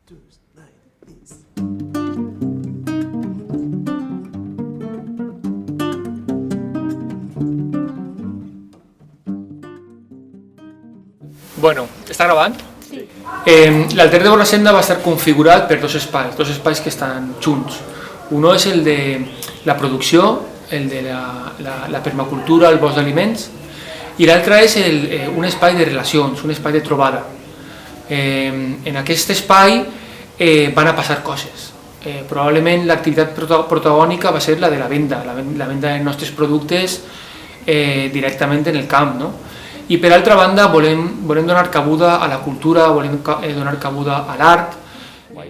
Just like this. Bueno, ¿está grabant? Sí. L'alter de Borrassenda va estar configurat per dos espais que estan junts. Uno és el de la producció, el de la permacultura, el bosc d'aliments, i l'altre és un espai de relacions, un espai de trobada. En aquest espai van a passar coses. Probablement l'activitat protagònica va ser la de la venda dels nostres productes directament en el camp, no? I per altra banda volem donar cabuda a la cultura, volem donar cabuda a l'art.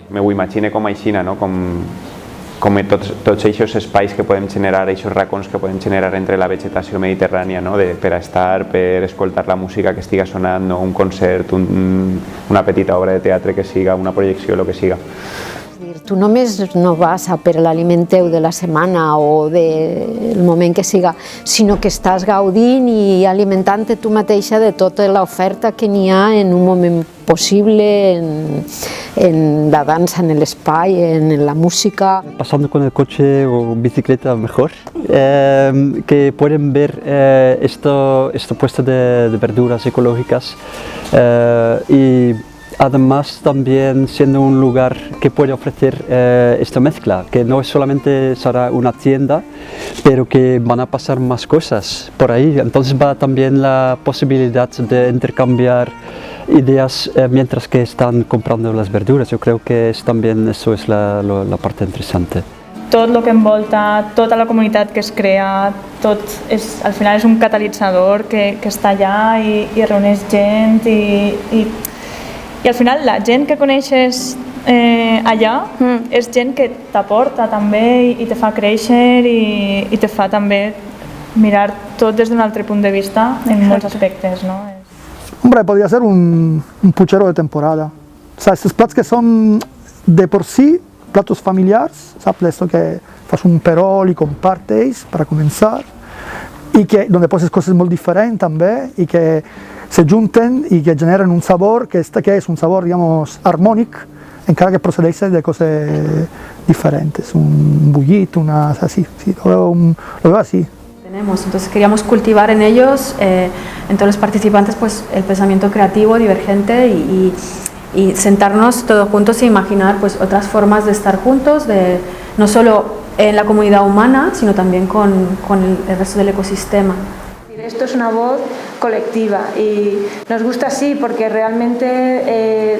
M'ho imagino com aixina, no? Com tots aquests espais que podem generar, aquests racons que podem generar entre la vegetació mediterrània, no? Per estar, per escoltar la música que estiga sonant, no? Un concert, una petita obra de teatre que siga, una projecció, el que siga. Tu només no vas a per l'aliment teu de la setmana o del moment que siga, sinó que estàs gaudint i alimentant-te tu mateixa de tota l'oferta que n'hi ha en un moment possible, en la dansa, en el espai, en la música. Pasando con el coche o bicicleta mejor, que pueden ver este puesto de verduras ecológicas y además también siendo un lugar que puede ofrecer esta mezcla, que no solamente será una tienda, pero que van a pasar más cosas por ahí. Entonces va también la posibilidad de intercambiar ideas mientras que están comprando las verduras. Yo creo que también eso es la parte interesante. Tot el que envolta, tota la comunitat que es crea, al final és un catalitzador que està allà i reuneix gent i al final la gent que coneixes allà és gent que t'aporta també i te fa créixer i te fa també mirar tot des d'un altre punt de vista en molts aspectes, ¿no? Hombre, podría ser un puchero de temporada. O sea, estos platos que son de por sí platos familiares, ¿sabes? Esto que fas un perol y compartes para comenzar y que donde poses cosas muy diferentes también y que se junten y que generan un sabor que es un sabor, digamos, armónico, encara que procedéis de cosas diferentes, un bullito, así, sí, lo veo así. Entonces queríamos cultivar en ellos, en todos los participantes, pues el pensamiento creativo, divergente y sentarnos todos juntos e imaginar pues otras formas de estar juntos, no solo en la comunidad humana, sino también con el resto del ecosistema. Esto es una voz colectiva y nos gusta así porque realmente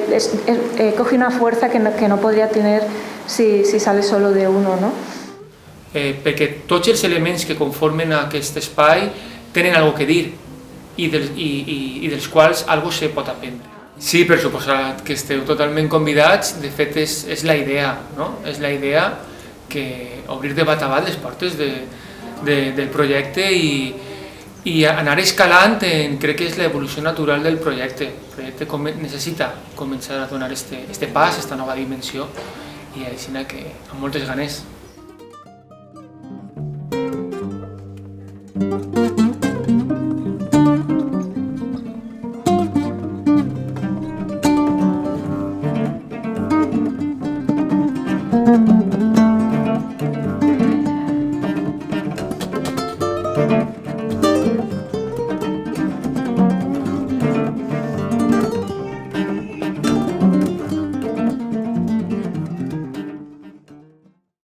coge una fuerza que no podría tener si sale solo de uno, ¿no? Perquè tots els elements que conformen aquest espai tenen algo que dir i dels quals algo se pot aprendre. Sí, per suposat que esteu totalment convidats, de fet és la idea, no? És la idea que obrir de bat a bat les portes del projecte i anar escalant crec que és l'evolució natural del projecte. El projecte necessita començar a donar este pas, esta nova dimensió i així que amb moltes ganes. Thank you.